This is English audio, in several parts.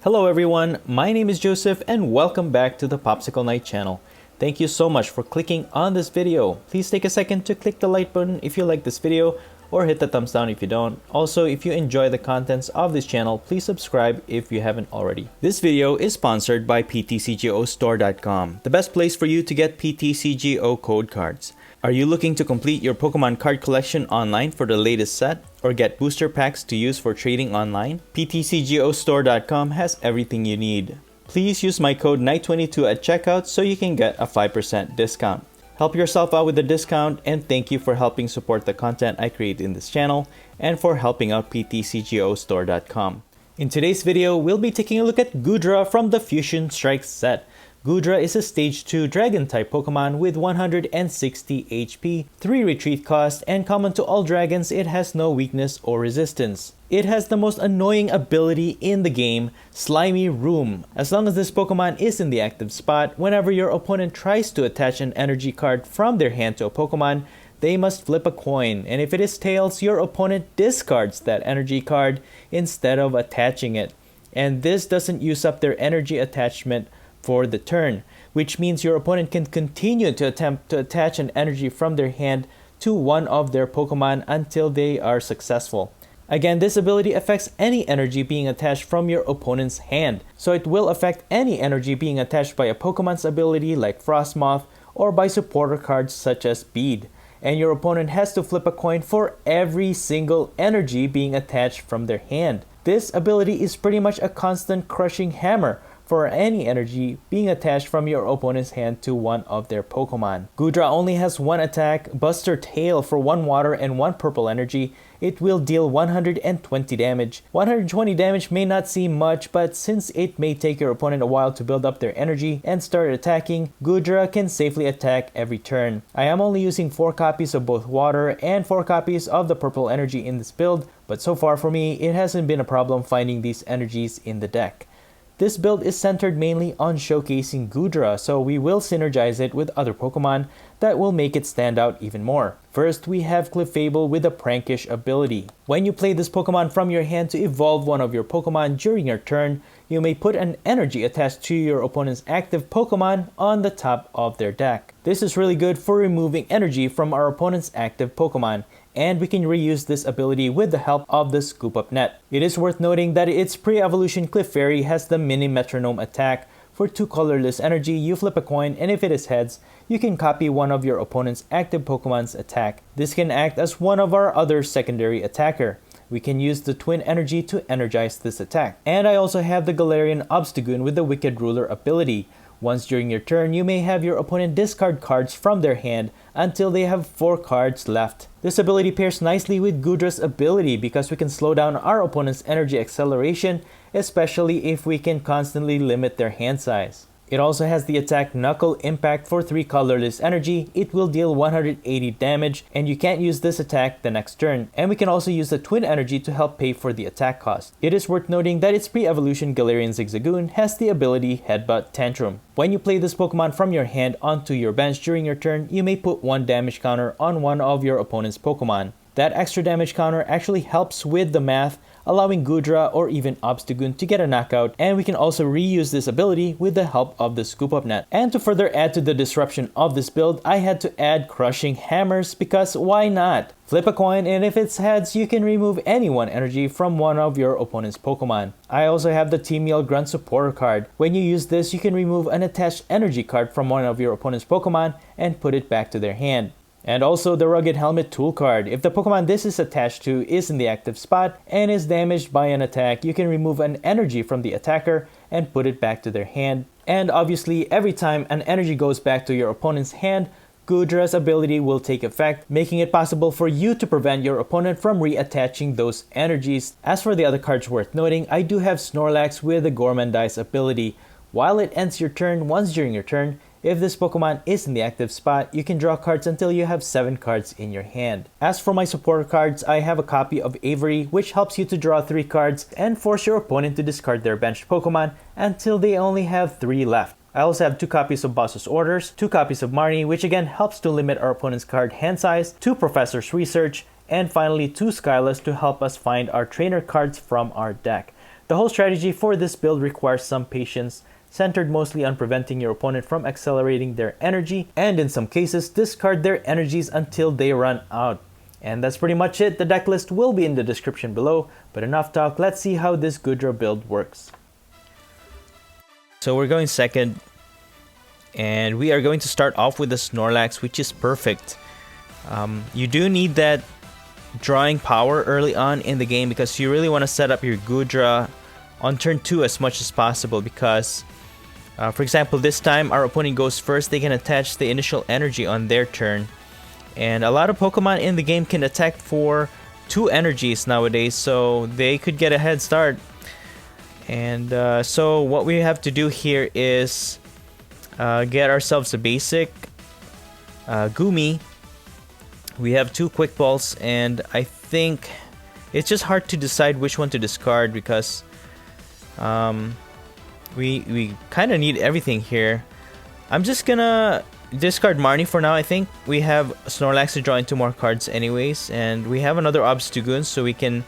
Hello everyone, my name is Joseph and welcome back to the POPSICLE KNIGHT channel. Thank you so much for clicking on this video. Please take a second to click the like button if you like this video or hit the thumbs down if you don't. Also, if you enjoy the contents of this channel, please subscribe if you haven't already. This video is sponsored by PTCGO the best place for you to get PTCGO code cards. Are you looking to complete your Pokemon card collection online for the latest set or get booster packs to use for trading online? PTCGO has everything you need. Please use my code KNIGHT22 at checkout so you can get a 5% discount. Help yourself out with the discount, and thank you for helping support the content I create in this channel and for helping out PTCGO. In today's video, we'll be taking a look at Goodra from the Fusion Strike set. Goodra is a Stage 2 Dragon-type Pokemon with 160 HP, 3 retreat cost, and common to all dragons, it has no weakness or resistance. It has the most annoying ability in the game, Slimy Room. As long as this Pokemon is in the active spot, whenever your opponent tries to attach an energy card from their hand to a Pokemon, they must flip a coin, and if it is tails, your opponent discards that energy card instead of attaching it. And this doesn't use up their energy attachment for the turn, which means your opponent can continue to attempt to attach an energy from their hand to one of their Pokemon until they are successful. Again, this ability affects any energy being attached from your opponent's hand, so it will affect any energy being attached by a Pokemon's ability like Frostmoth or by supporter cards such as Bead, and your opponent has to flip a coin for every single energy being attached from their hand. This ability is pretty much a constant crushing hammer for any energy being attached from your opponent's hand to one of their Pokemon. Goodra only has one attack, Buster Tail, for 1 water and 1 purple energy. It will deal 120 damage. 120 damage may not seem much, but since it may take your opponent a while to build up their energy and start attacking, Goodra can safely attack every turn. I am only using 4 copies of both water and 4 copies of the purple energy in this build, but so far for me, it hasn't been a problem finding these energies in the deck. This build is centered mainly on showcasing Goodra, so we will synergize it with other Pokemon that will make it stand out even more. First, we have Clefable with a Prankish ability. When you play this Pokemon from your hand to evolve one of your Pokemon during your turn, you may put an energy attached to your opponent's active Pokemon on the top of their deck. This is really good for removing energy from our opponent's active Pokemon, and we can reuse this ability with the help of the Scoop Up Net. It is worth noting that its pre-evolution Clefairy has the Mini Metronome attack. For 2 colorless energy, you flip a coin, and if it is heads, you can copy one of your opponent's active Pokemon's attack. This can act as one of our other secondary attacker. We can use the Twin Energy to energize this attack. And I also have the Galarian Obstagoon with the Wicked Ruler ability. Once during your turn, you may have your opponent discard cards from their hand until they have 4 cards left. This ability pairs nicely with Goodra's ability because we can slow down our opponent's energy acceleration, especially if we can constantly limit their hand size. It also has the attack Knuckle Impact for 3 colorless energy. It will deal 180 damage, and you can't use this attack the next turn. And we can also use the Twin Energy to help pay for the attack cost. It is worth noting that its pre-evolution Galarian Zigzagoon has the ability Headbutt Tantrum. When you play this Pokemon from your hand onto your bench during your turn, you may put 1 damage counter on one of your opponent's Pokemon. That extra damage counter actually helps with the math, allowing Goodra or even Obstagoon to get a knockout, and we can also reuse this ability with the help of the Scoop Up Net. And to further add to the disruption of this build, I had to add Crushing Hammers because why not? Flip a coin, and if it's heads, you can remove any 1 energy from one of your opponent's Pokemon. I also have the Team Yell Grunt Supporter card. When you use this, you can remove an attached energy card from one of your opponent's Pokemon and put it back to their hand. And also the Rugged Helmet Tool card. If the Pokemon this is attached to is in the active spot and is damaged by an attack, you can remove an energy from the attacker and put it back to their hand. And obviously, every time an energy goes back to your opponent's hand, Goodra's ability will take effect, making it possible for you to prevent your opponent from reattaching those energies. As for the other cards worth noting, I do have Snorlax with the Gourmandize ability. While it ends your turn, once during your turn, if this Pokemon is in the active spot, you can draw cards until you have 7 cards in your hand. As for my supporter cards, I have a copy of Avery, which helps you to draw 3 cards and force your opponent to discard their benched Pokemon until they only have 3 left. I also have 2 copies of Boss's Orders, 2 copies of Marnie, which again helps to limit our opponent's card hand size, 2 Professor's Research, and finally 2 Skyless to help us find our trainer cards from our deck. The whole strategy for this build requires some patience, centered mostly on preventing your opponent from accelerating their energy, and in some cases discard their energies until they run out. And that's pretty much it. The deck list will be in the description below, but enough talk, let's see how this Goodra build works. So we're going second, and we are going to start off with the Snorlax, which is perfect. You do need that drawing power early on in the game because you really want to set up your Goodra on turn 2 as much as possible because, for example, this time our opponent goes first, they can attach the initial energy on their turn. And a lot of Pokemon in the game can attack for 2 energies nowadays, so they could get a head start. And so what we have to do here is get ourselves a basic Gumi. We have 2 quick balls, and I think it's just hard to decide which one to discard because we kind of need everything here. I'm just gonna discard Marnie for now. I think we have Snorlax to draw into more cards anyways, and we have another Obstagoon, so we can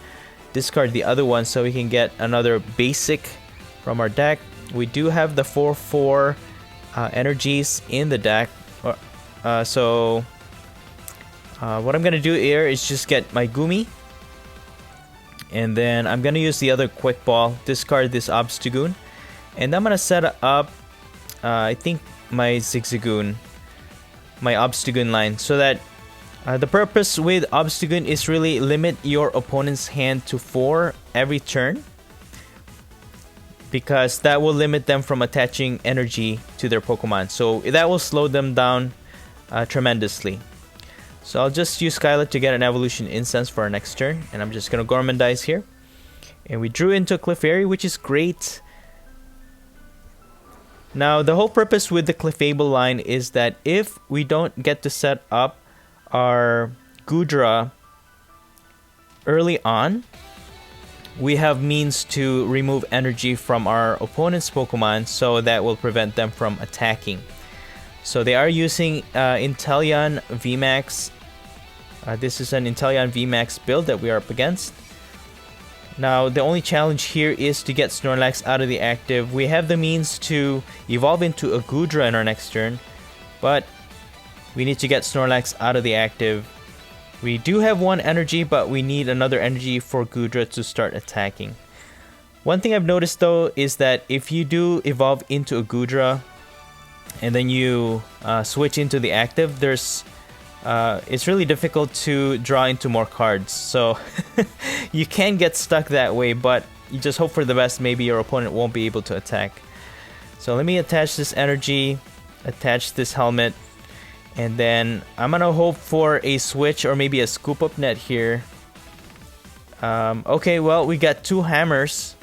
discard the other one so we can get another basic from our deck. We do have the 4/4 energies in the deck, so what I'm gonna do here is just get my Gumi, and then I'm gonna use the other quick ball, discard this Obstagoon, and I'm gonna set up I think my Zigzagoon, my Obstagoon line, so that the purpose with Obstagoon is really limit your opponent's hand to 4 every turn, because that will limit them from attaching energy to their Pokemon, so that will slow them down tremendously. So I'll just use Skylet to get an evolution instance for our next turn, and I'm just gonna Gormandize here, and we drew into a Clefairy, which is great. Now the whole purpose with the Clefable line is that if we don't get to set up our Goodra early on, we have means to remove energy from our opponent's Pokemon, so that will prevent them from attacking. So they are using Inteleon VMAX. This is an Inteleon VMAX build that we are up against. Now the only challenge here is to get Snorlax out of the active. We have the means to evolve into a Goodra in our next turn, but we need to get Snorlax out of the active. We do have 1 energy, but we need another energy for Goodra to start attacking. One thing I've noticed though is that if you do evolve into a Goodra and then you switch into the active, it's really difficult to draw into more cards. So you can get stuck that way, but you just hope for the best. Maybe your opponent won't be able to attack. So let me attach this energy, attach this helmet, and then I'm gonna hope for a switch or maybe a scoop up net here. Okay, well, we got 2 hammers,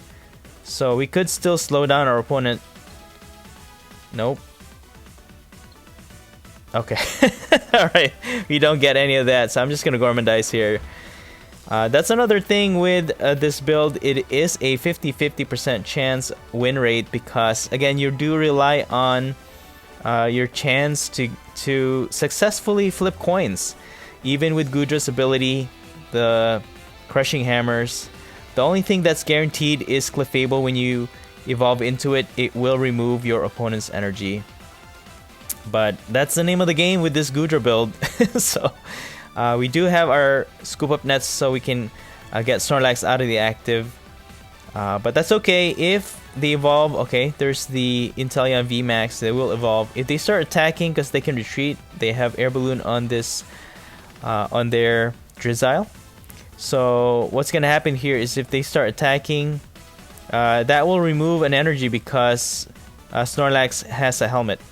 so we could still slow down our opponent. Nope. Okay. Alright, we don't get any of that, so I'm just gonna Gormandize here. That's another thing with this build. It is a 50-50% chance win rate because, again, you do rely on your chance to successfully flip coins. Even with Goodra's ability, the Crushing Hammers, the only thing that's guaranteed is Clefable. When you evolve into it, it will remove your opponent's energy. But that's the name of the game with this Goodra build. So we do have our scoop up nets so we can get Snorlax out of the active. But that's okay if they evolve. Okay, there's the Inteleon VMAX. They will evolve. If they start attacking, because they can retreat, they have Air Balloon on this, on their Drizzile. So what's gonna happen here is if they start attacking, that will remove an energy because Snorlax has a helmet.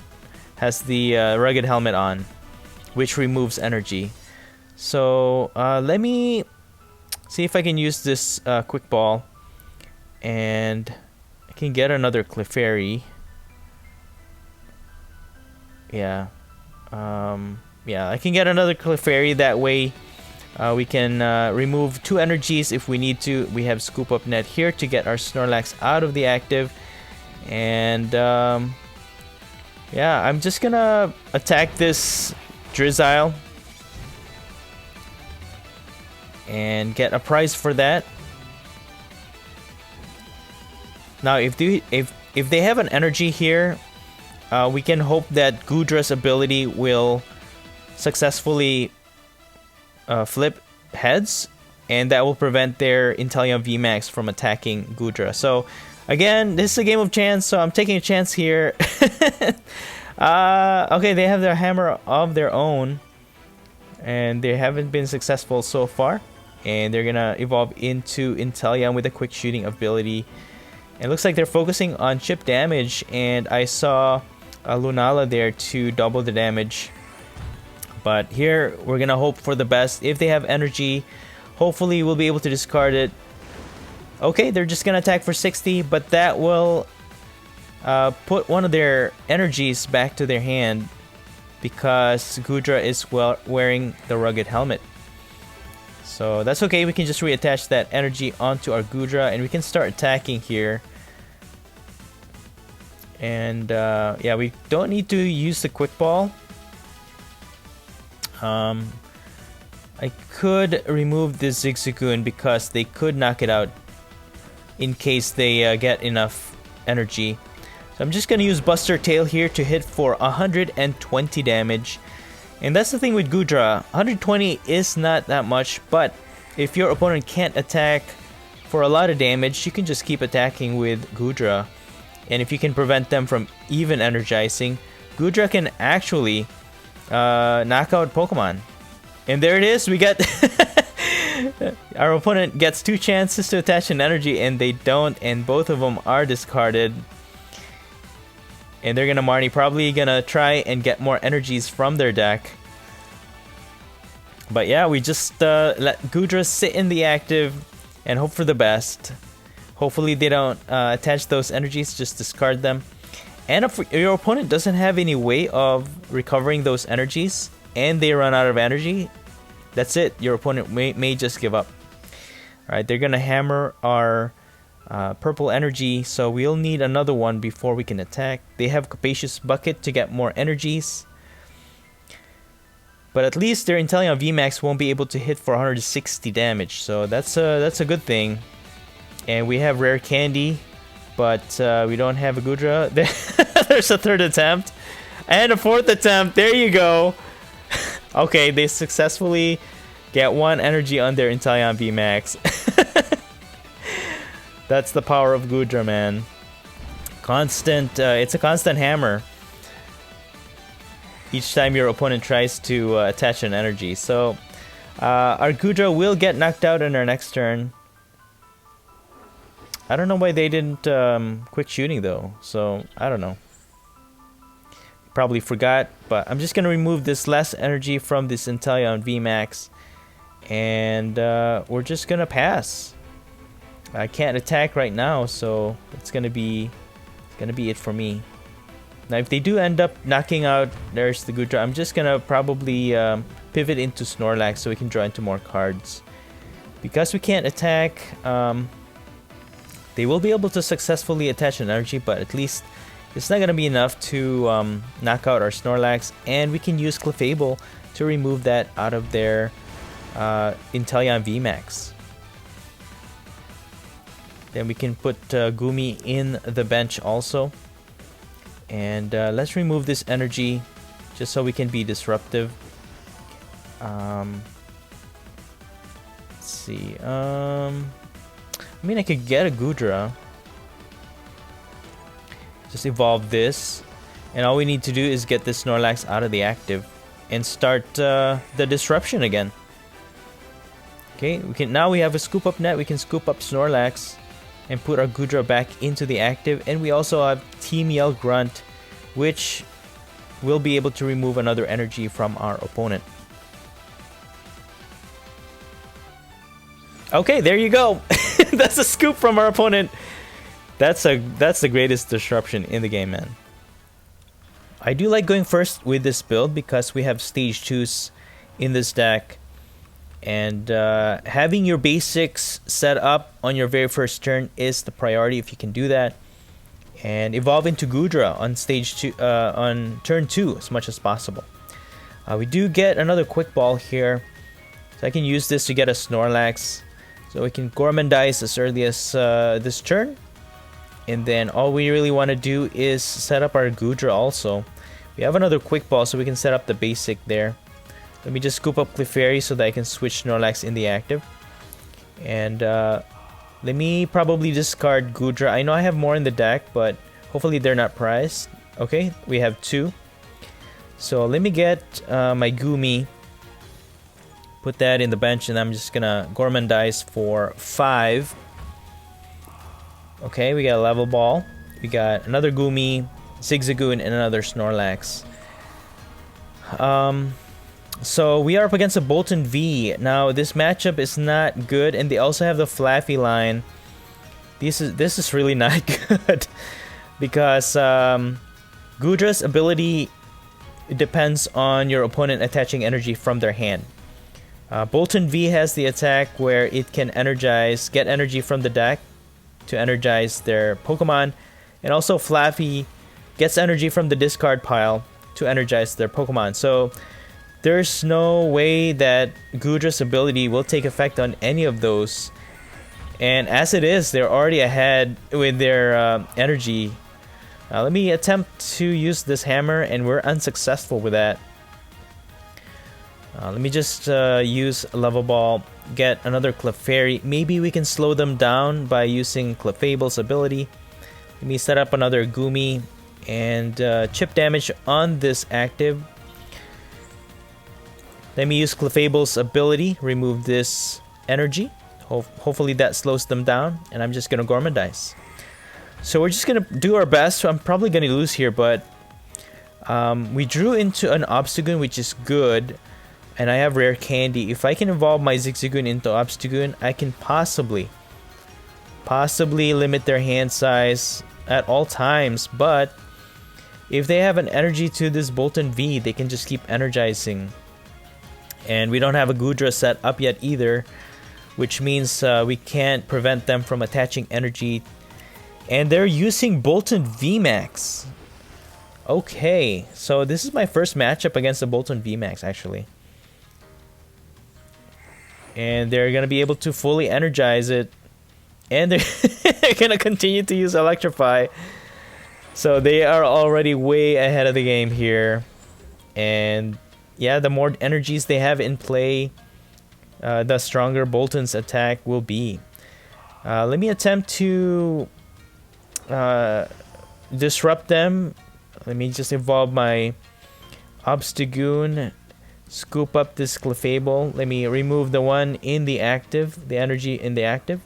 Has the rugged helmet on, which removes energy. So let me see if I can use this quick ball, and I can get another Clefairy. Yeah, yeah, I can get another Clefairy. That way, we can remove 2 energies if we need to. We have Scoop Up Net here to get our Snorlax out of the active, and yeah, I'm just gonna attack this Drizzile and get a prize for that. Now, if they have an energy here, we can hope that Goodra's ability will successfully flip heads, and that will prevent their Inteleon VMAX from attacking Goodra. So again, this is a game of chance, so I'm taking a chance here. Okay, they have their hammer of their own, and they haven't been successful so far. And they're gonna evolve into Inteleon with a quick shooting ability. It looks like they're focusing on chip damage, and I saw Lunala there to double the damage. But here, we're gonna hope for the best. If they have energy, hopefully we'll be able to discard it. Okay, they're just gonna attack for 60, but that will put one of their energies back to their hand because Goodra is wearing the rugged helmet. So that's okay, we can just reattach that energy onto our Goodra and we can start attacking here. And yeah, we don't need to use the quick ball. I could remove this Zigzagoon because they could knock it out in case they get enough energy. So I'm just gonna use Buster Tail here to hit for 120 damage. And that's the thing with Goodra, 120 is not that much, but if your opponent can't attack for a lot of damage, you can just keep attacking with Goodra. And if you can prevent them from even energizing, Goodra can actually knock out Pokemon. And there it is, we get our opponent gets 2 chances to attach an energy and they don't, and both of them are discarded. And they're gonna Marnie, probably gonna try and get more energies from their deck. But yeah, we just let Goodra sit in the active and hope for the best. Hopefully they don't attach those energies, just discard them. And if your opponent doesn't have any way of recovering those energies and they run out of energy, that's it. Your opponent may just give up. Alright, they're gonna hammer our purple energy, so we'll need another one before we can attack. They have Capacious Bucket to get more energies. But at least their Inteleon VMAX won't be able to hit for 160 damage, so that's a good thing. And we have Rare Candy, but we don't have a Goodra. There's a 3rd attempt. And a 4th attempt, there you go! Okay, they successfully get 1 energy on their Inteleon VMAX. That's the power of Goodra, man. Constant, it's a constant hammer each time your opponent tries to attach an energy. So our Goodra will get knocked out in our next turn. I don't know why they didn't quick shooting though, so I don't know. Probably forgot, but I'm just gonna remove this less energy from this Inteleon VMAX, and we're just gonna pass. I can't attack right now, so it's gonna be it for me. Now, if they do end up knocking out, there's the Goodra. I'm just gonna probably pivot into Snorlax so we can draw into more cards. Because we can't attack, they will be able to successfully attach an energy, but at least it's not gonna be enough to knock out our Snorlax, and we can use Clefable to remove that out of their Inteleon VMAX. Then we can put Gumi in the bench also. And let's remove this energy just so we can be disruptive. Let's see. I mean, I could get a Goodra. Just evolve this. And all we need to do is get this Snorlax out of the active and start the disruption again. Okay, now we have a scoop up net. We can scoop up Snorlax and put our Goodra back into the active, and we also have Team Yell Grunt, which will be able to remove another energy from our opponent. Okay, there you go. That's a scoop from our opponent. That's the greatest disruption in the game, man. I do like going first with this build because we have stage 2s in this deck. And having your basics set up on your very first turn is the priority if you can do that. And evolve into Goodra on stage 2, on turn 2 as much as possible. We do get another quick ball here, so I can use this to get a Snorlax. So we can Gormandize as early as this turn. And then all we really want to do is set up our Goodra also. We have another Quick Ball, so we can set up the basic there. Let me just scoop up Clefairy so that I can switch Snorlax in the active. And let me probably discard Goodra. I know I have more in the deck, but hopefully they're not priced. Okay, we have 2. So let me get my Goomy. Put that in the bench, and I'm just gonna Gormandize for 5. Okay, we got a level ball. We got another Goomy, Zigzagoon, and another Snorlax. So we are up against a Boltund V. Now this matchup is not good, and they also have the Flaffy line. This is really not good because Goodra's ability depends on your opponent attaching energy from their hand. Boltund V has the attack where it can get energy from the deck to energize their Pokemon, and also Flaffy gets energy from the discard pile to energize their Pokemon. So there's no way that Goodra's ability will take effect on any of those. And as it is, they're already ahead with their energy. Let me attempt to use this hammer, and we're unsuccessful with that. Let me just use a level ball, get another Clefairy. Maybe we can slow them down by using Clefable's ability. Let me set up another Goomy and chip damage on this active. Let me use Clefable's ability, remove this energy. Hopefully that slows them down, and I'm just gonna Gormandize. So we're just gonna do our best. I'm probably gonna lose here, but we drew into an Obstagoon, which is good. And I have Rare Candy. If I can evolve my Zigzagoon into Obstagoon, I can possibly limit their hand size at all times. But if they have an energy to this Boltund V, they can just keep energizing. And we don't have a Goodra set up yet either, which means we can't prevent them from attaching energy. And they're using Boltund VMAX. Okay, so this is my first matchup against the Boltund VMAX actually. And they're gonna be able to fully energize it, and they're gonna continue to use Electrify. So they are already way ahead of the game here. And yeah, the more energies they have in play, the stronger Boltund's attack will be. Let me attempt to disrupt them. Let me just evolve my Obstagoon. Scoop up this Clefable. Let me remove the one in the active, the energy in the active.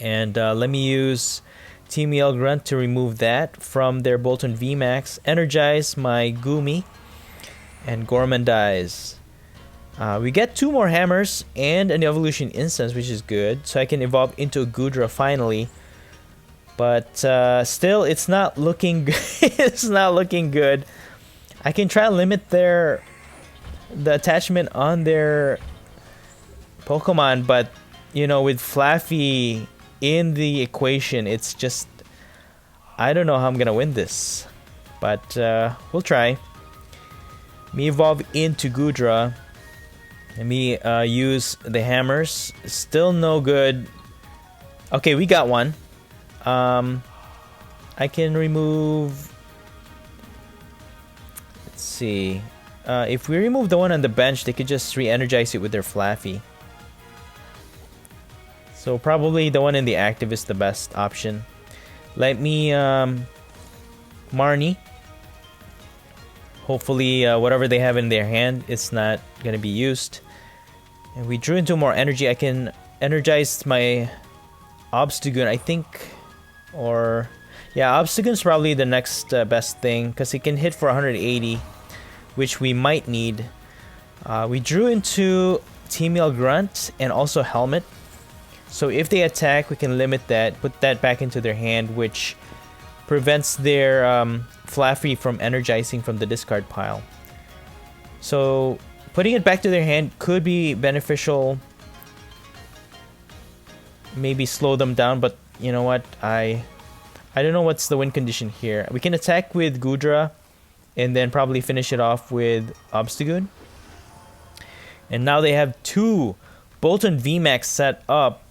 And let me use Team Yell Grunt to remove that from their Boltund VMAX. Energize my Goomy and Gormandize. We get 2 more hammers and an evolution instance, which is good. So I can evolve into a Goodra finally. But still, it's not looking it's not looking good. I can try to limit the attachment on their Pokemon, but you know, with Flaffy in the equation, it's just, I don't know how I'm gonna win this, but we'll try. Me evolve into Goodra. Let me use the hammers. Still no good. Okay, we got one. I can remove, let's see. If we remove the one on the bench, they could just re-energize it with their Flaffy. So probably the one in the active is the best option. Let me Marnie. Hopefully whatever they have in their hand, it's not going to be used. And we drew into more energy. I can energize my Obstagoon, I think. Or yeah, Obstagoon's probably the next best thing, because it can hit for 180. Which we might need. We drew into Team Yell Grunt and also Helmet. So if they attack, we can limit that, put that back into their hand, which prevents their Flaffy from energizing from the discard pile. So putting it back to their hand could be beneficial. Maybe slow them down, but you know what? I don't know what's the win condition here. We can attack with Goodra and then probably finish it off with Obstagoon. And now they have 2 Boltund VMAX set up.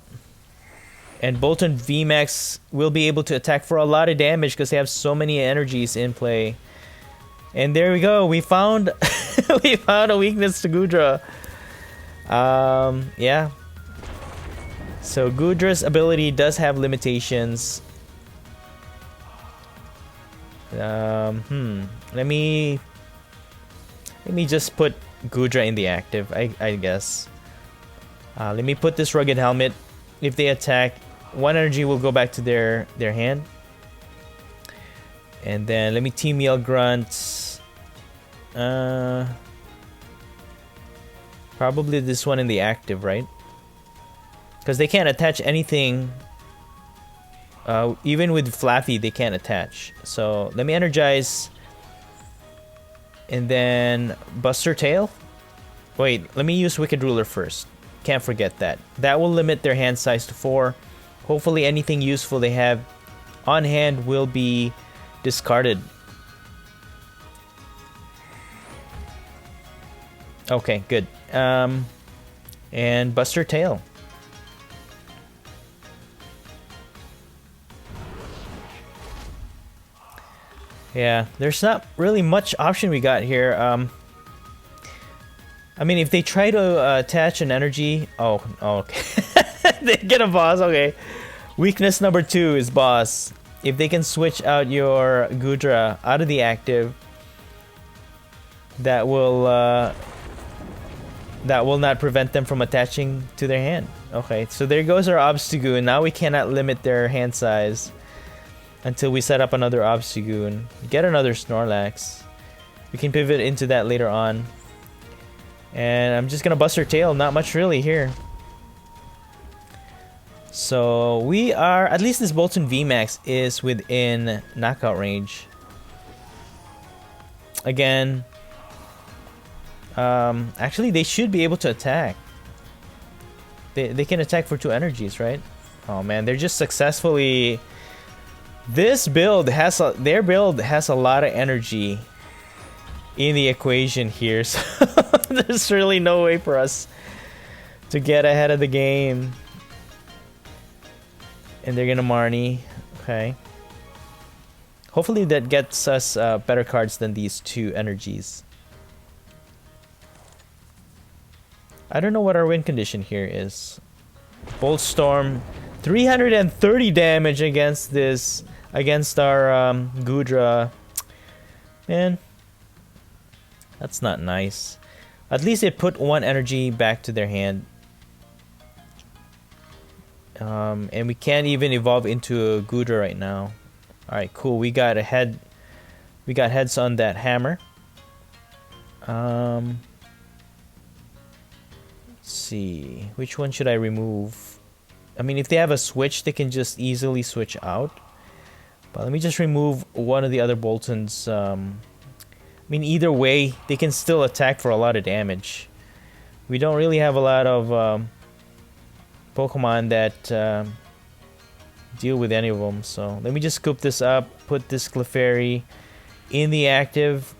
And Boltund VMAX will be able to attack for a lot of damage because they have so many energies in play. And there we go. We found we found a weakness to Goodra. Yeah. So Goodra's ability does have limitations. Let me just put Goodra in the active, I guess. Let me put this rugged helmet. If they attack, 1 energy will go back to their hand. And then let me team yell grunts. Probably this one in the active, right? Because they can't attach anything. Even with Flaffy, they can't attach. So let me energize. And then Buster Tail. Wait, let me use Wicked Ruler first. Can't forget that. That will limit their hand size to 4. Hopefully anything useful they have on hand will be discarded. Okay, good. And Buster Tail. Yeah, there's not really much option we got here. I mean, if they try to attach an energy... Oh, okay. They get a boss, okay. Weakness number 2 is boss. If they can switch out your Goodra out of the active, that will not prevent them from attaching to their hand. Okay, so there goes our Obstagoon. Now we cannot limit their hand size until we set up another Obstagoon. Get another Snorlax. We can pivot into that later on. And I'm just gonna Buster Tail. Not much really here. So we are, at least this Boltund VMAX is within knockout range. Again, actually they should be able to attack. They can attack for 2 energies, right? Oh man, they're just successfully... This build has their build has a lot of energy in the equation here, so there's really no way for us to get ahead of the game. And they're gonna Marnie. Okay. Hopefully that gets us better cards than these 2 energies. I don't know what our win condition here is. Bolt Storm, 330 damage against this, against our Goodra. Man, that's not nice. At least it put 1 energy back to their hand. And we can't even evolve into a Goodra right now. Alright, cool. We got heads on that hammer. Let's see. Which one should I remove? I mean, if they have a switch, they can just easily switch out. But let me just remove one of the other Boltunds. I mean, either way, they can still attack for a lot of damage. We don't really have a lot of Pokemon that deal with any of them. So let me just scoop this up, put this Clefairy in the active.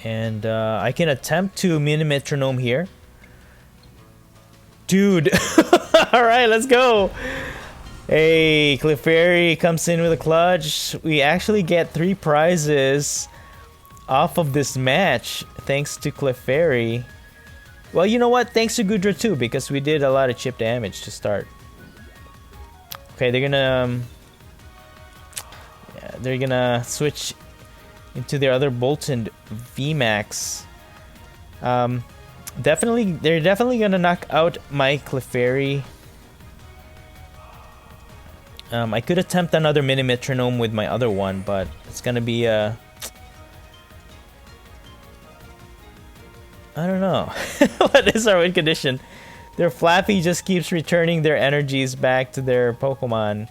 And I can attempt to Mini Metronome here. Dude! Alright, let's go! Hey, Clefairy comes in with a clutch. We actually get 3 prizes off of this match, thanks to Clefairy. Well, you know what? Thanks to Goodra too, because we did a lot of chip damage to start. Okay, they're gonna switch into their other Boltund VMAX. They're definitely gonna knock out my Clefairy. I could attempt another Mini Metronome with my other one, but it's gonna be I don't know. What is our win condition? Their Flappy just keeps returning their energies back to their Pokemon.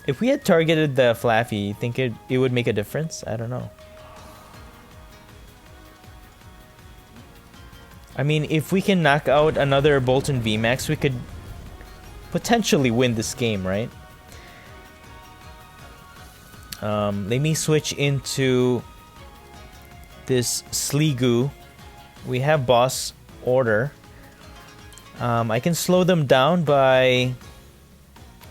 If we had targeted the Flappy, you think it would make a difference? I don't know. I mean, if we can knock out another Boltund VMAX, we could potentially win this game, right? Let me switch into this Sliggoo. We have Boss Order. I can slow them down by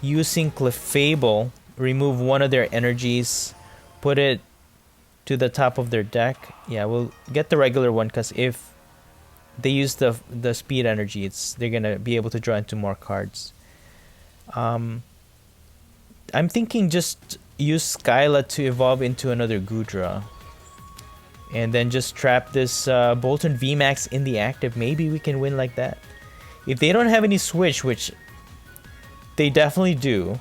using Clefable, remove one of their energies, put it to the top of their deck. Yeah, we'll get the regular one because if they use the speed energy, they're gonna be able to draw into more cards. I'm thinking just use Skyla to evolve into another Goodra. And then just trap this Boltund VMAX in the active. Maybe we can win like that. If they don't have any switch, which they definitely do,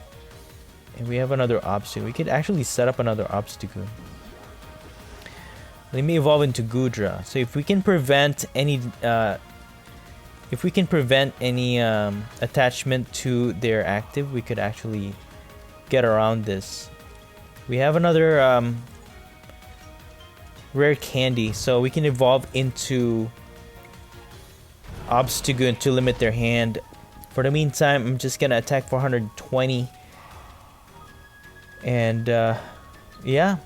and we have another Obstacle, we could actually set up another Obstacle. Let me evolve into Goodra. So if we can prevent any attachment to their active, we could actually get around this. We have another rare candy, so we can evolve into Obstagoon to limit their hand. For the meantime, I'm just gonna attack for 120. And yeah,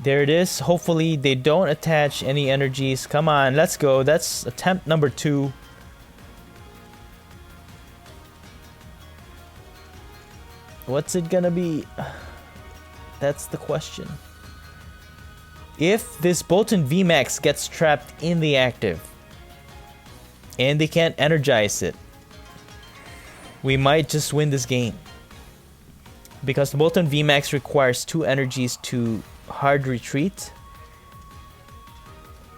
there it is. Hopefully they don't attach any energies. Come on, let's go. That's attempt number 2. What's it gonna be? That's the question. If this Boltund VMAX gets trapped in the active and they can't energize it, we might just win this game. Because the Boltund VMAX requires 2 energies to hard retreat.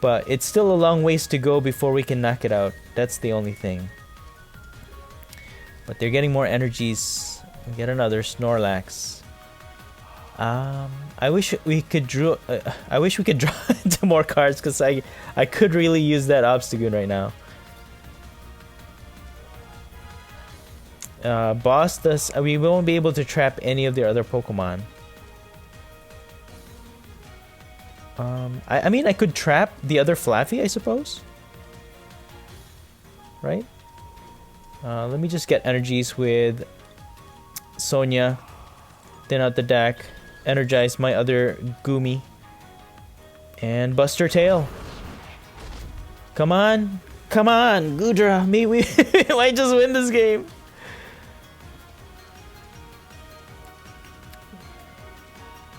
But it's still a long ways to go before we can knock it out. That's the only thing. But they're getting more energies. We get another Snorlax. I wish we could draw. I wish we could draw into more cards because I could really use that Obstagoon right now. Boss does. We won't be able to trap any of their other Pokemon. I mean, I could trap the other Flaffy, I suppose. Right? Let me just get energies with Sonia. Then out the deck. Energize my other Goomy. And Buster Tail. Come on. Come on, Goodra. Maybe we might just win this game.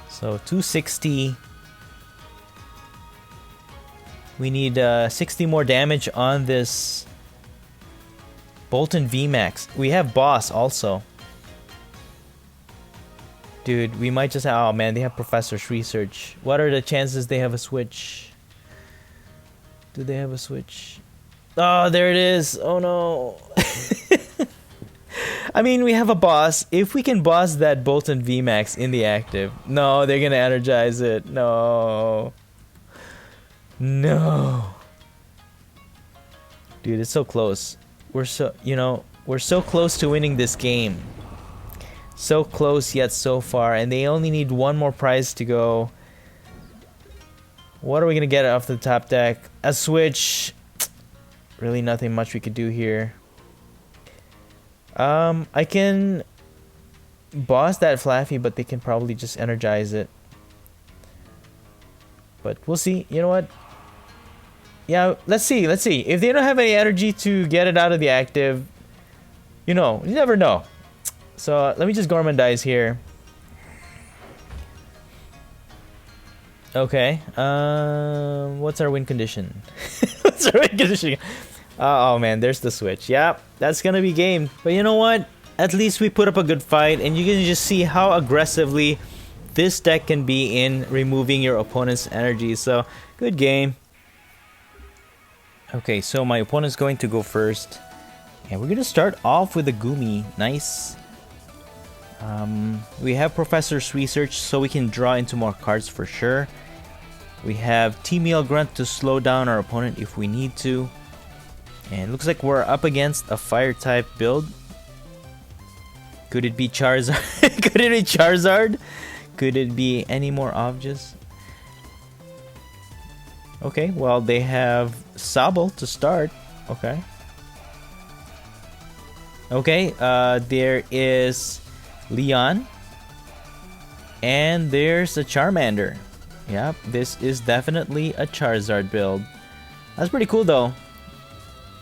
So 260. We need 60 more damage on this Boltund VMAX. We have Boss also. Dude, we might just have... Oh man, they have Professor's Research. What are the chances they have a switch? Do they have a switch? Oh, there it is. Oh no. I mean, we have a boss. If we can boss that Boltund VMAX in the active. No, they're gonna energize it. No. No. Dude, it's so close. We're so... You know, we're so close to winning this game. So close yet so far, and they only need one more prize to go. What are we gonna get off the top deck? A switch. Really nothing much we could do here. I can boss that Flaffy, but they can probably just energize it. But we'll see. You know what? Yeah, let's see. Let's see. If they don't have any energy to get it out of the active, you know, you never know. So let me just Gormandize here. Okay. What's our win condition? What's our win condition? Oh man, there's the switch. Yep, that's gonna be game. But you know what? At least we put up a good fight, and you can just see how aggressively this deck can be in removing your opponent's energy. So good game. Okay, so my opponent's going to go first, and we're gonna start off with a Goomy. Nice. We have Professor's Research, so we can draw into more cards for sure. We have T-Meal Grunt to slow down our opponent if we need to. And it looks like we're up against a Fire-type build. Could it be Charizard? Could it be Charizard? Could it be any more objects? Okay, well, they have Sobble to start. Okay. Okay, there is Leon. And there's a Charmander. Yep, this is definitely a Charizard build. That's pretty cool though.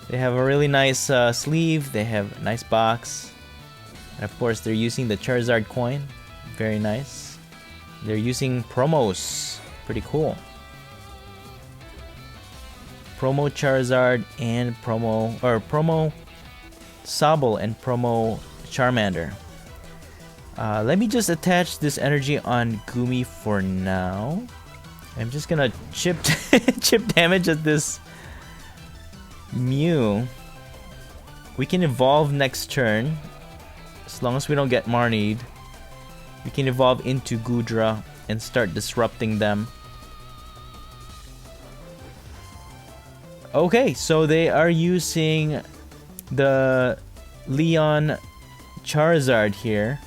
They have a really nice sleeve. They have a nice box. And of course, they're using the Charizard coin. Very nice. They're using promos. Pretty cool. Promo Charizard and promo Sobble and promo Charmander. Let me just attach this energy on Gumi for now. I'm just gonna chip damage at this Mew. We can evolve next turn. As long as we don't get Marnied, we can evolve into Goodra and start disrupting them. Okay, so they are using the Leon Charizard here.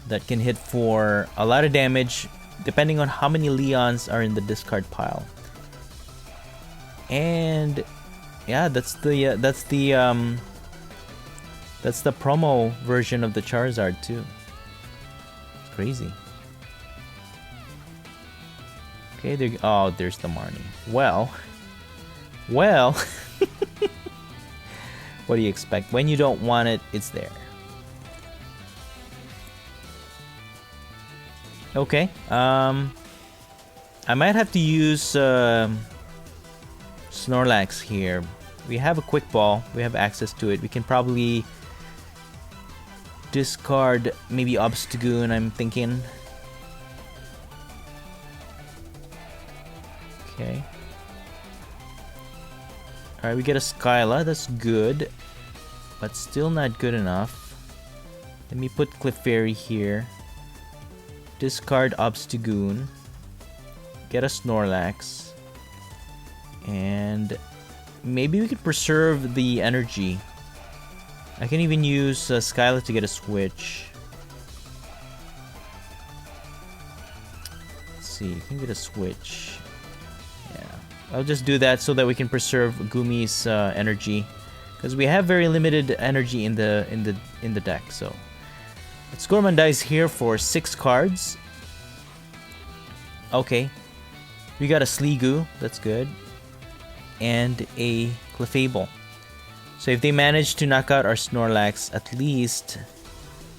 That can hit for a lot of damage depending on how many Leons are in the discard pile. And yeah, that's the promo version of the Charizard too. It's crazy. Okay, there's the Marnie. Well, what do you expect? When you don't want it, it's there. Okay, I might have to use Snorlax here. We have a quick ball. We have access to it. We can probably discard maybe Obstagoon, I'm thinking. Okay. Alright, we get a Skyla. That's good. But still not good enough. Let me put Clefairy here. Discard Obstagoon. Get a Snorlax. And maybe we can preserve the energy. I can even use Skyla to get a switch. Let's see, you can get a switch. Yeah, I'll just do that so that we can preserve Gumi's energy, because we have very limited energy in the deck. So let's Gormandize here for 6 cards. Okay, we got a Sliggoo, that's good, and a Clefable. So if they manage to knock out our Snorlax, at least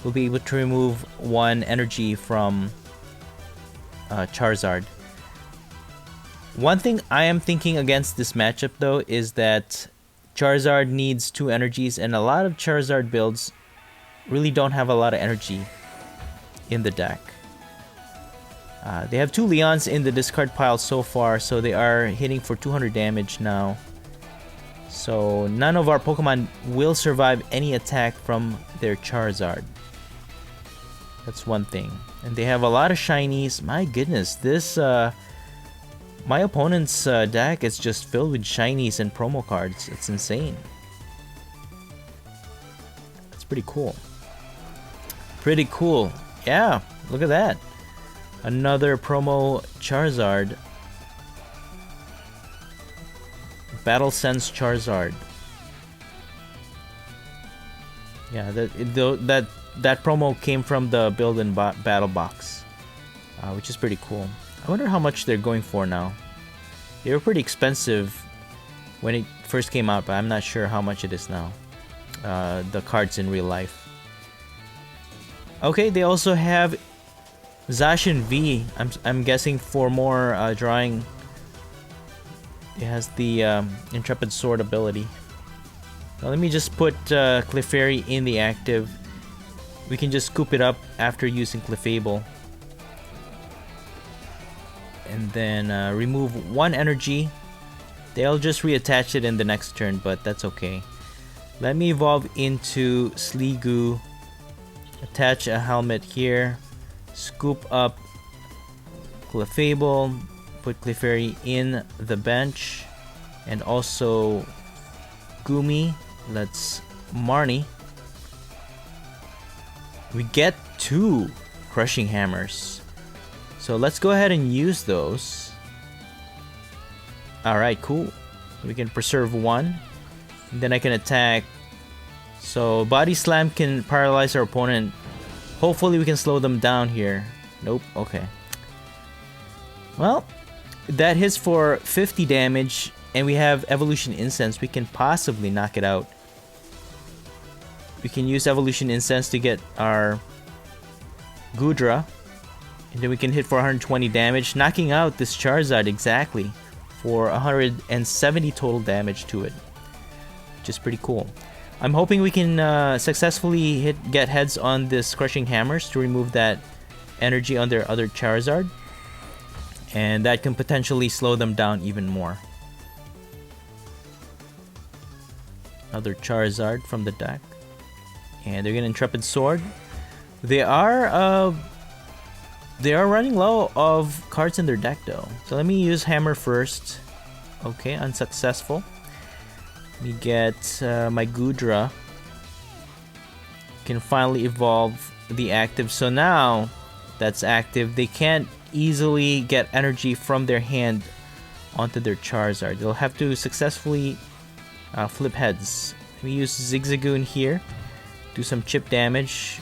we'll be able to remove 1 energy from Charizard. One thing I am thinking against this matchup though is that Charizard needs 2 energies, and a lot of Charizard builds really don't have a lot of energy in the deck. They have 2 Leons in the discard pile so far, so they are hitting for 200 damage now. So none of our Pokemon will survive any attack from their Charizard. That's one thing. And they have a lot of shinies. My goodness, this my opponent's deck is just filled with shinies and promo cards. It's insane. It's pretty cool. Pretty cool. Yeah, look at that. Another promo Charizard. Battle Sense Charizard. Yeah, that promo came from the build and battle box, which is pretty cool. I wonder how much they're going for now. They were pretty expensive when it first came out, but I'm not sure how much it is now. The cards in real life. Okay, they also have Zacian V. I'm guessing for more drawing. It has the Intrepid Sword ability. Now let me just put Clefairy in the active. We can just scoop it up after using Clefable. And then remove 1 energy. They'll just reattach it in the next turn, but that's okay. Let me evolve into Sliggoo. Attach a helmet here. Scoop up Clefable. Put Clefairy in the bench. And also Gumi. Let's Marnie. We get 2 Crushing Hammers. So let's go ahead and use those. Alright, cool. We can preserve 1. And then I can attack. So Body Slam can paralyze our opponent. Hopefully we can slow them down here. Nope, okay. Well, that hits for 50 damage. and we have Evolution Incense, we can possibly knock it out. We can use Evolution Incense to get our Goodra, and then we can hit for 120 damage, knocking out this Charizard exactly for 170 total damage to it, which is pretty cool. I'm hoping we can successfully get heads on this Crushing Hammers to remove that energy on their other Charizard, and that can potentially slow them down even more. Another Charizard from the deck, and they're gonna Intrepid Sword. They are running low of cards in their deck though, so let me use Hammer first. Okay, unsuccessful. Let me get my Goodra. Can finally evolve the active, so now that's active, they can't easily get energy from their hand onto their Charizard. They'll have to successfully flip heads. Let me use Zigzagoon here, do some chip damage,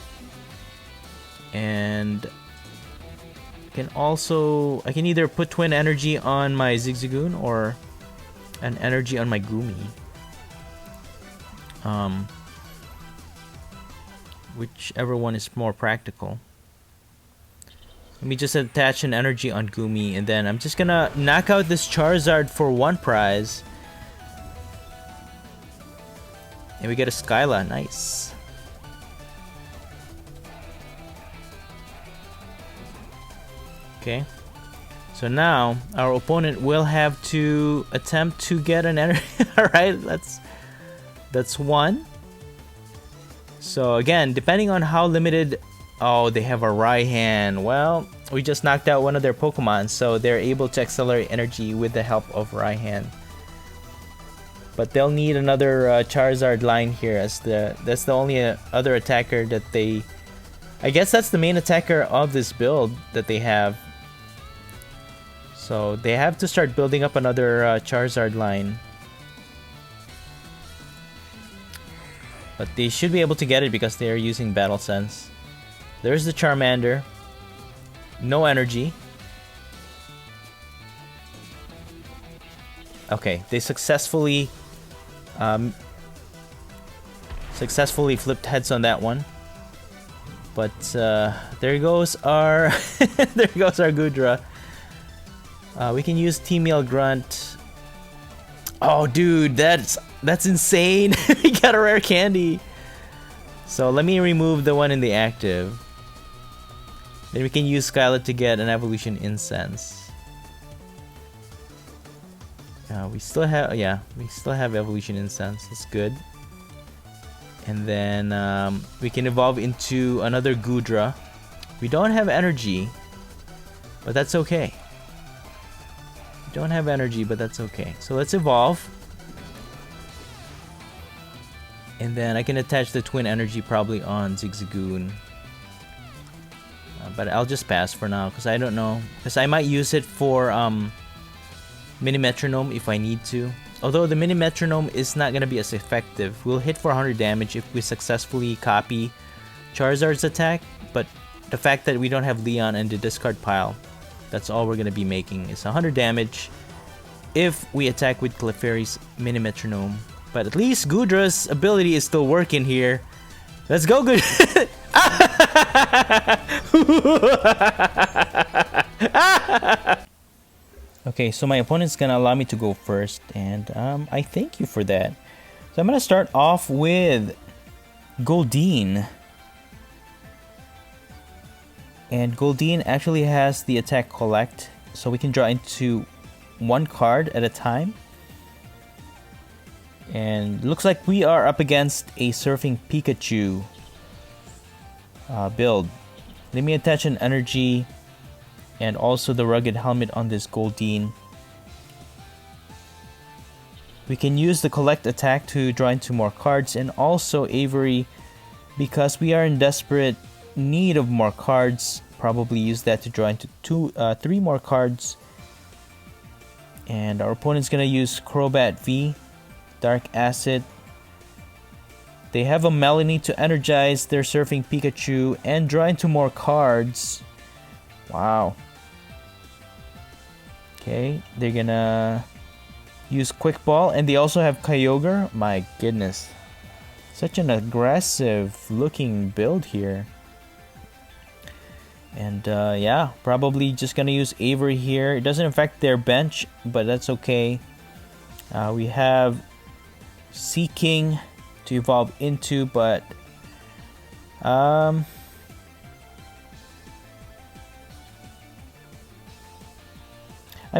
and I can either put Twin Energy on my Zigzagoon or an energy on my Gumi. Whichever one is more practical. Let me just attach an energy on Gumi, and then I'm just gonna knock out this Charizard for one prize. And we get a Skyla, nice. Okay. So now our opponent will have to attempt to get an energy. Alright, that's one. So again, depending on how limited... Oh, they have a Raihan. Well, we just knocked out one of their Pokemon, so they're able to accelerate energy with the help of Raihan. But they'll need another Charizard line here, as that's the only other attacker that they... I guess that's the main attacker of this build that they have. So they have to start building up another Charizard line. But they should be able to get it because they are using Battle Sense. There's the Charmander. No energy. Okay, they successfully flipped heads on that one. But there goes our there goes our Goodra. We can use T-Meal Grunt. Oh, dude, that's insane. We got a rare candy. So let me remove the one in the active. Then we can use Skyla to get an Evolution Incense. We still have Evolution Incense. That's good. And then we can evolve into another Goodra. We don't have energy, but that's okay. We don't have energy, but that's okay. So let's evolve. And then I can attach the Twin Energy probably on Zigzagoon. But I'll just pass for now because I don't know. Because I might use it for Mini Metronome if I need to. Although the Mini Metronome is not going to be as effective. We'll hit for 100 damage if we successfully copy Charizard's attack. But the fact that we don't have Leon in the discard pile, that's all we're going to be making is 100 damage if we attack with Clefairy's Mini Metronome. But at least Goodra's ability is still working here. Let's go, good. Okay, so my opponent's gonna allow me to go first, and I thank you for that. So I'm gonna start off with Goldeen. And Goldeen actually has the attack collect, so we can draw into one card at a time. And looks like we are up against a Surfing Pikachu build. Let me attach an energy and also the rugged helmet on this Goldeen. We can use the collect attack to draw into more cards, and also Avery, because we are in desperate need of more cards, probably use that to draw into 3 more cards. And our opponent's gonna use Crobat V, Dark Acid. They have a Melanie to energize their Surfing Pikachu and draw into more cards. Wow. Okay, they're gonna use Quick Ball, and they also have Kyogre. My goodness. Such an aggressive looking build here. And yeah, probably just gonna use Avery here. It doesn't affect their bench, but that's okay. We have Seaking to evolve into, but I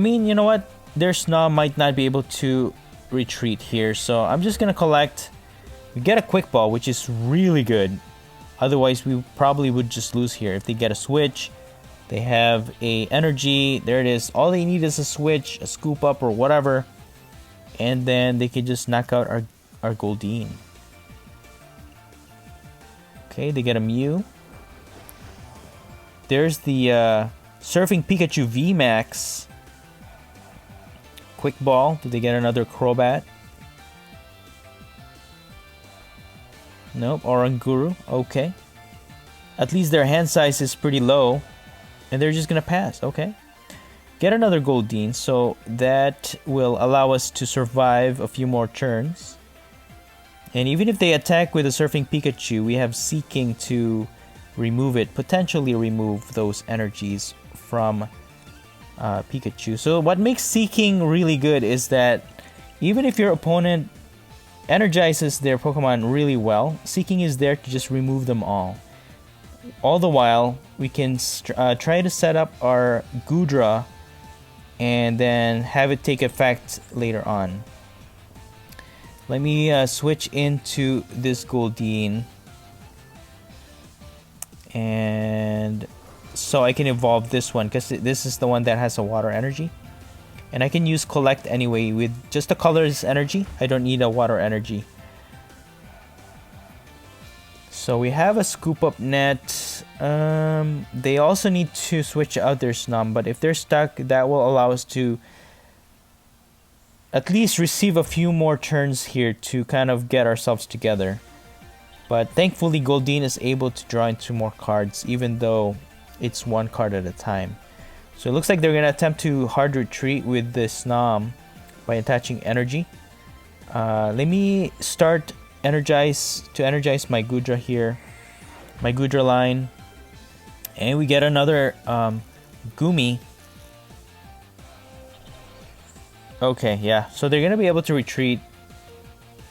mean, you know what? Their Snom might not be able to retreat here, so I'm just gonna collect. We get a Quick Ball, which is really good. Otherwise, we probably would just lose here. If they get a switch, they have a energy. There it is. All they need is a switch, a scoop up, or whatever, and then they could just knock out our Goldeen. Okay, they get a Mew. There's the Surfing Pikachu VMAX. Quick Ball. Did they get another Crobat? Nope. Oranguru. Okay. At least their hand size is pretty low. And they're just going to pass. Okay. Get another Goldeen. So that will allow us to survive a few more turns. And even if they attack with a Surfing Pikachu, we have Seaking to remove it. Potentially remove those energies from Pikachu. So what makes Seaking really good is that even if your opponent energizes their Pokemon really well, Seaking is there to just remove them all. All the while, we can try to set up our Goodra and then have it take effect later on. Let me switch into this Goldeen, and so I can evolve this one because this is the one that has a water energy. And I can use Collect anyway with just the color's energy. I don't need a water energy. So we have a Scoop Up Net. They also need to switch out their Snom, but if they're stuck, that will allow us to at least receive a few more turns here to kind of get ourselves together. But thankfully Goldeen is able to draw into more cards, even though it's one card at a time. So it looks like they're going to attempt to hard retreat with this Snom by attaching energy. Let me start to energize my Goodra here. My Goodra line. And we get another Gumi. Okay, yeah. So they're going to be able to retreat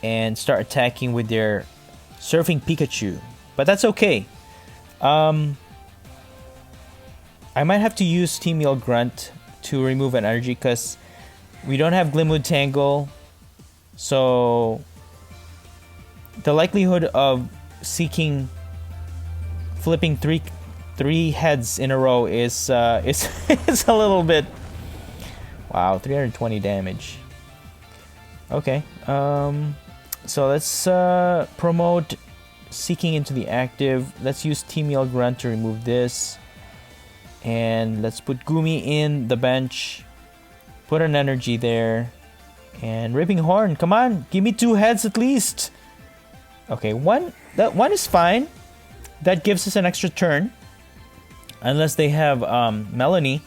and start attacking with their Surfing Pikachu. But that's okay. I might have to use Team Yell Grunt to remove an energy because we don't have Glimwood Tangle. So the likelihood of Seaking flipping three heads in a row is it's a little bit. Wow, 320 damage. Okay. So let's promote Seaking into the active. Let's use Team Yell Grunt to remove this. And let's put Gumi in the bench. Put an energy there. And Ripping Horn, come on, give me 2 heads at least. Okay, one is fine. That gives us an extra turn. Unless they have Melanie.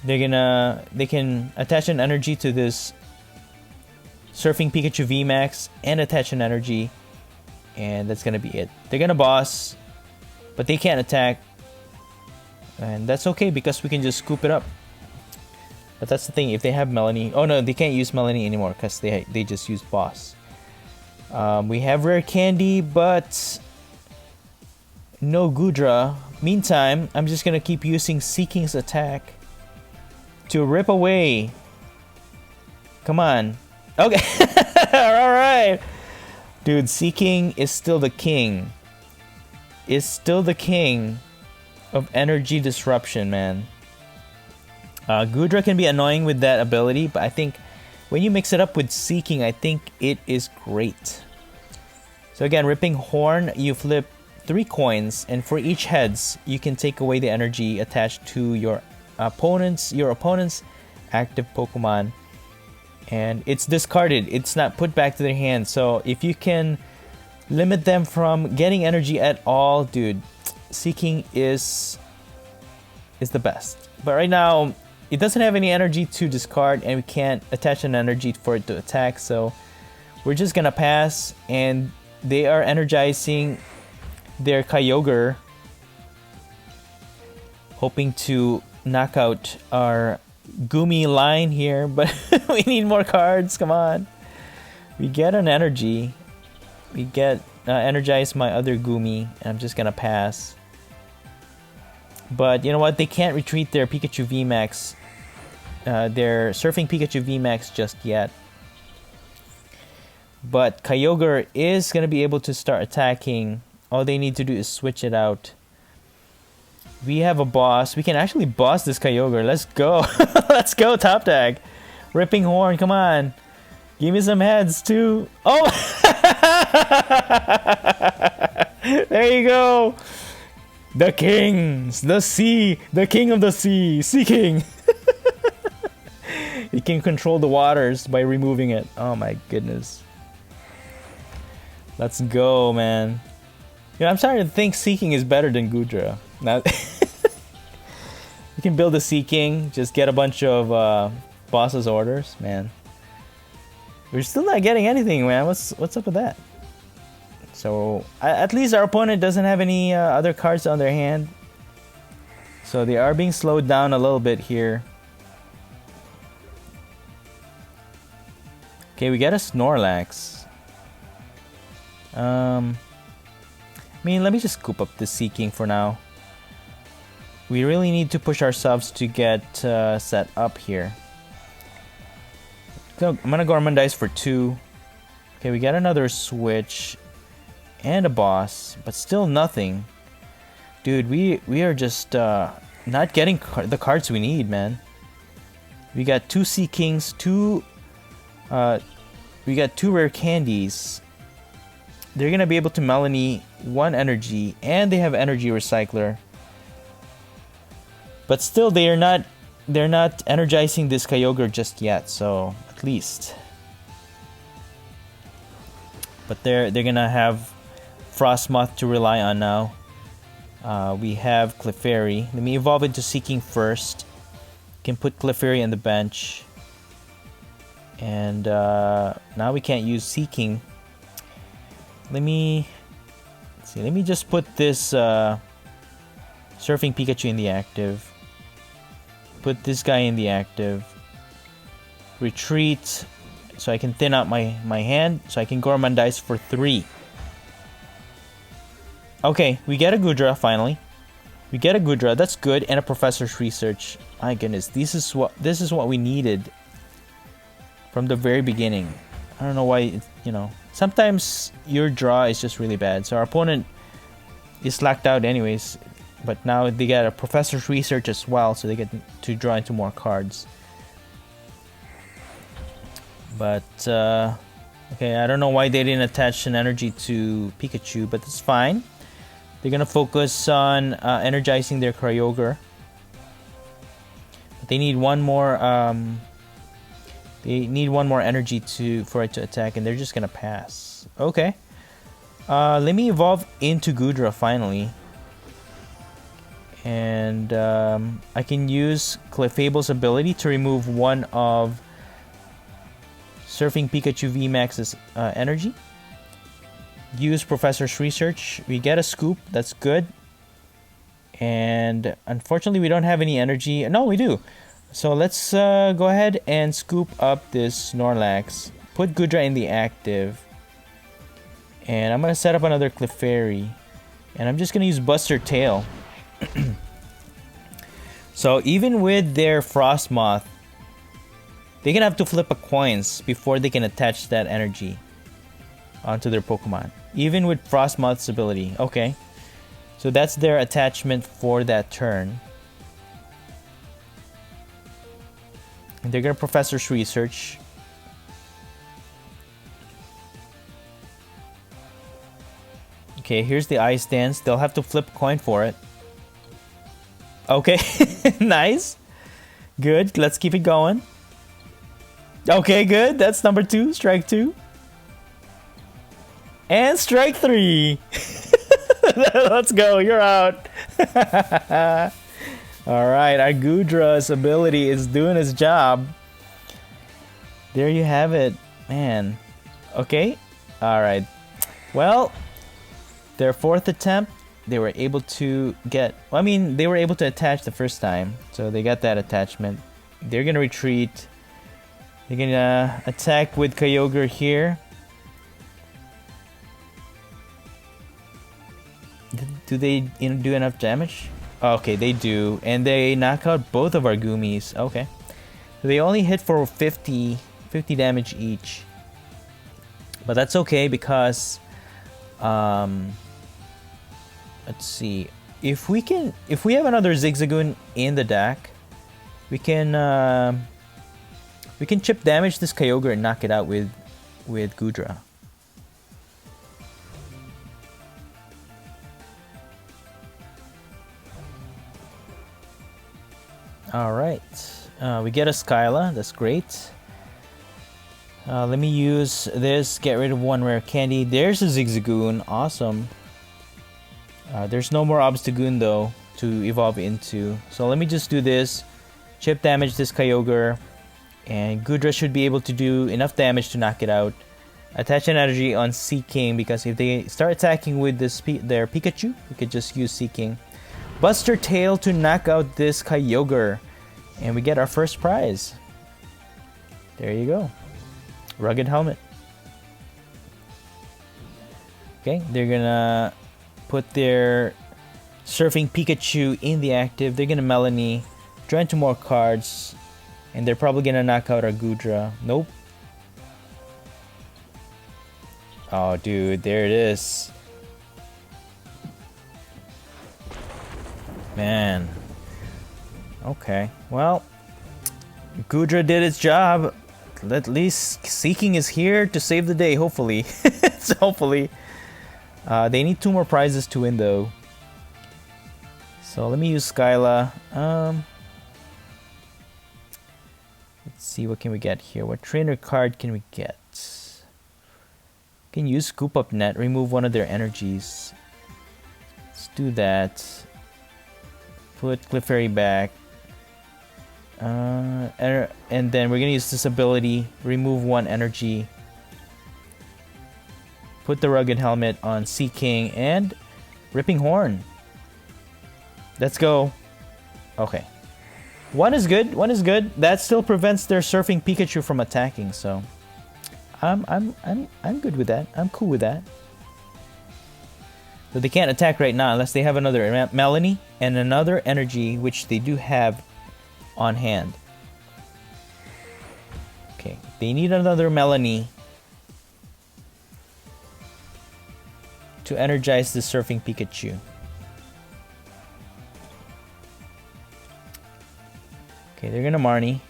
They can attach an energy to this Surfing Pikachu VMAX and attach an energy. And that's gonna be it. They're gonna boss, but they can't attack. And that's okay because we can just scoop it up. But that's the thing, if they have Melanie... Oh no, they can't use Melanie anymore because they just used boss. We have Rare Candy, but no Goodra. Meantime, I'm just gonna keep using Seaking's attack to rip away. Come on. Okay. Alright. Dude, Seaking is still the king. Is still the king of energy disruption, man. Goodra can be annoying with that ability, but I think when you mix it up with Seaking, I think it is great. So again, Ripping Horn, you flip 3 coins, and for each heads, you can take away the energy attached to your opponent's active Pokemon. And it's discarded. It's not put back to their hand. So if you can limit them from getting energy at all, dude, Seaking is the best. But right now, it doesn't have any energy to discard, and we can't attach an energy for it to attack, so we're just gonna pass. And they are energizing their Kyogre, hoping to knock out our Gumi line here, but we need more cards. Come on. We get an energy. We get energize my other Gumi, and I'm just gonna pass. But you know what? They can't retreat their Pikachu VMAX, their Surfing Pikachu VMAX just yet. But Kyogre is gonna be able to start attacking. All they need to do is switch it out. We have a boss. We can actually boss this Kyogre. Let's go. Let's go, top tag. Ripping Horn, come on. Give me some heads too. Oh! There you go. The kings, the sea, the king of the sea, Seaking. He can control the waters by removing it. Oh my goodness. Let's go, man. You know, I'm starting to think Seaking is better than Goodra. Now, you can build a Seaking, just get a bunch of boss's orders, man. We're still not getting anything, man. What's up with that? So at least our opponent doesn't have any other cards on their hand, so they are being slowed down a little bit here. Okay, we get a Snorlax. I mean, let me just scoop up the Seaking for now. We really need to push ourselves to get set up here. So I'm gonna Gormandize for 2. Okay, we got another switch and a boss, but still nothing. Dude, we are just not getting the cards we need, man. We got 2 Seakings, we got 2 rare candies. They're gonna be able to Melanie 1 energy, and they have energy recycler. But still, they're not energizing this Kyogre just yet, so at least. But they're gonna have Frostmoth to rely on now. We have Clefairy. Let me evolve into Seaking first. Can put Clefairy on the bench. And now we can't use Seaking. Let me just put this Surfing Pikachu in the active. Put this guy in the active. Retreat, so I can thin out my hand, so I can Gormandize for 3. Okay, we get a Goodra finally. We get a Goodra, that's good, and a Professor's Research. My goodness, this is what we needed from the very beginning. I don't know why, you know, sometimes your draw is just really bad. So our opponent is lacked out anyways, but now they get a Professor's Research as well, so they get to draw into more cards. But okay, I don't know why they didn't attach an energy to Pikachu, but it's fine. They're gonna focus on energizing their Kyogre. But they need one more. They need one more energy for it to attack, and they're just gonna pass. Okay. Let me evolve into Goodra finally, and I can use Clefable's ability to remove one of Surfing Pikachu VMAX's energy. Use Professor's Research. We get a Scoop. That's good. And unfortunately, we don't have any energy. No, we do. So let's go ahead and scoop up this Snorlax. Put Goodra in the active. And I'm going to set up another Clefairy. And I'm just going to use Buster Tail. So even with their Frostmoth, they're going to have to flip a coins before they can attach that energy onto their Pokemon. Even with Frostmoth's ability. Okay. So that's their attachment for that turn. And they're going to Professor's Research. Okay, here's the Ice Dance. They'll have to flip a coin for it. Okay, nice. Good, let's keep it going. Okay, good. That's number 2, strike 2. And strike 3. Let's go, you're out. Alright, our Goodra's ability is doing its job. There you have it. Man. Okay. Alright. Well, their fourth attempt, they were able to get... Well, I mean, they were able to attach the first time. So they got that attachment. They're gonna retreat. They're gonna attack with Kyogre here. Do they do enough damage? Okay, they do. And they knock out both of our Goomies. Okay. So they only hit for 50 damage each. But that's okay because... let's see. If we have another Zigzagoon in the deck, we can chip damage this Kyogre and knock it out with Goodra. Alright, we get a Skyla, that's great. Let me use this, get rid of one rare candy. There's a Zigzagoon, awesome. There's no more Obstagoon though to evolve into. So let me just do this, chip damage this Kyogre, and Goodra should be able to do enough damage to knock it out. Attach an energy on Seaking because if they start attacking with their Pikachu, we could just use Seaking. Buster Tail to knock out this Kyogre. And we get our first prize. There you go. Rugged Helmet. Okay, they're gonna put their Surfing Pikachu in the active. They're gonna Melanie, draw into more cards, and they're probably gonna knock out our Goodra. Nope. Oh, dude, there it is. Man. Okay, well, Goodra did its job. At least Seaking is here to save the day, hopefully. So hopefully. They need 2 more prizes to win, though. So let me use Skyla. Let's see, what can we get here? What trainer card can we get? Can use Scoop Up Net, remove one of their energies. Let's do that. Put Clefairy back. And then we're gonna use this ability, remove 1 energy. Put the Rugged Helmet on Seaking and Ripping Horn. Let's go. Okay. 1 is good. 1 is good. That still prevents their Surfing Pikachu from attacking, so I'm good with that. I'm cool with that. So they can't attack right now unless they have another Melanie and another energy, which they do have on hand. Okay, they need another Melanie to energize the Surfing Pikachu. Okay, they're gonna Marnie.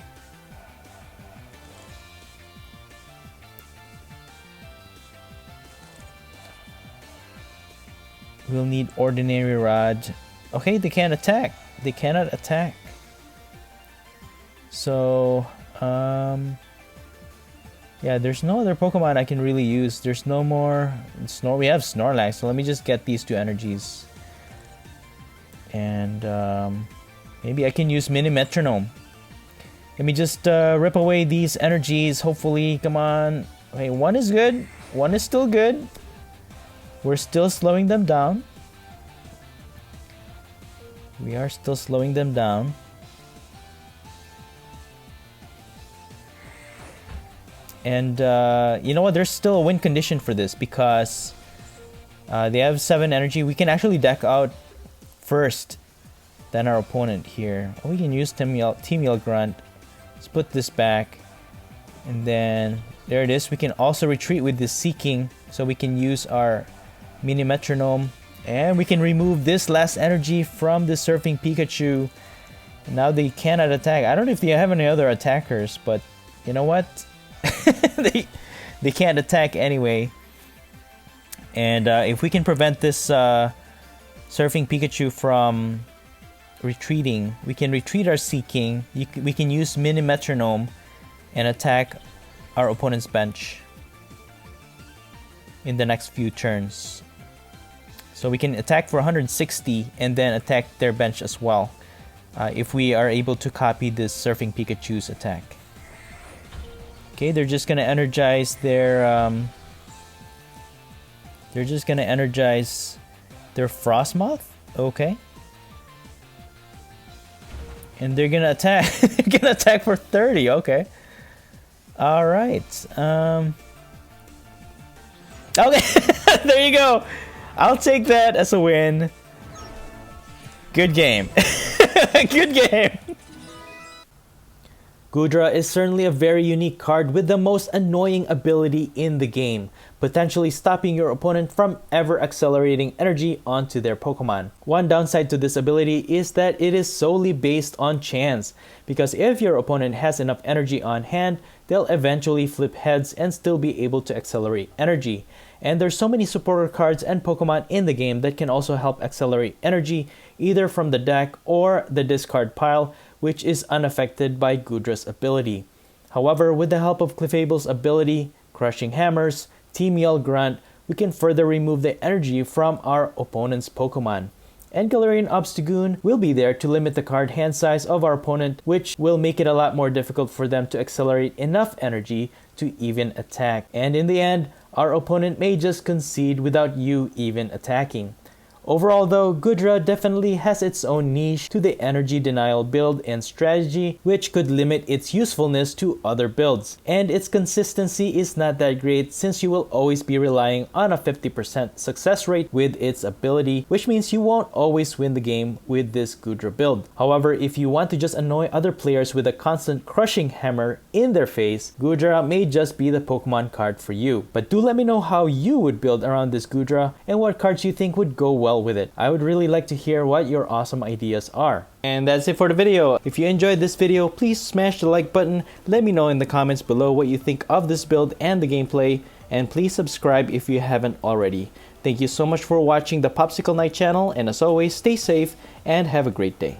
We'll need Ordinary Rod. Okay, they can't attack. They cannot attack. So, yeah, there's no other Pokemon I can really use. There's no more we have Snorlax, so let me just get these 2 energies. And maybe I can use Mini Metronome. Let me just rip away these energies, hopefully. Come on. Okay, 1 is good. 1 is still good. We're still slowing them down. We are still slowing them down. And you know what? There's still a win condition for this because they have 7 energy. We can actually deck out first than our opponent here. Oh, we can use Team Yell Grunt. Let's put this back. And then there it is. We can also retreat with this Seaking. So we can use our Mini Metronome. And we can remove this last energy from the Surfing Pikachu. And now they cannot attack. I don't know if they have any other attackers, but you know what? they can't attack anyway. And if we can prevent this Surfing Pikachu from retreating, we can retreat our Seaking. We can use Mini Metronome and attack our opponent's bench in the next few turns. So we can attack for 160 and then attack their bench as well. if we are able to copy this Surfing Pikachu's attack. Okay, they're just gonna energize their Frostmoth. Okay. And they're gonna attack. They're gonna attack for 30. Okay. All right. Okay. There you go. I'll take that as a win. Good game. Good game. Goodra is certainly a very unique card with the most annoying ability in the game, potentially stopping your opponent from ever accelerating energy onto their Pokemon. One downside to this ability is that it is solely based on chance, because if your opponent has enough energy on hand, they'll eventually flip heads and still be able to accelerate energy. And there's so many supporter cards and Pokemon in the game that can also help accelerate energy either from the deck or the discard pile, which is unaffected by Goodra's ability. However, with the help of Clefable's ability, Crushing Hammers, Team Yell Grunt, we can further remove the energy from our opponent's Pokemon. And Galarian Obstagoon will be there to limit the card hand size of our opponent, which will make it a lot more difficult for them to accelerate enough energy to even attack. And in the end, our opponent may just concede without you even attacking. Overall though, Goodra definitely has its own niche to the energy denial build and strategy, which could limit its usefulness to other builds. And its consistency is not that great since you will always be relying on a 50% success rate with its ability, which means you won't always win the game with this Goodra build. However, if you want to just annoy other players with a constant crushing hammer in their face, Goodra may just be the Pokemon card for you. But do let me know how you would build around this Goodra and what cards you think would go well with it. I would really like to hear what your awesome ideas are. And that's it for the video. If you enjoyed this video, please smash the like button. Let me know in the comments below what you think of this build and the gameplay. And please subscribe if you haven't already. Thank you so much for watching the Popsicle Knight channel, and as always, stay safe and have a great day.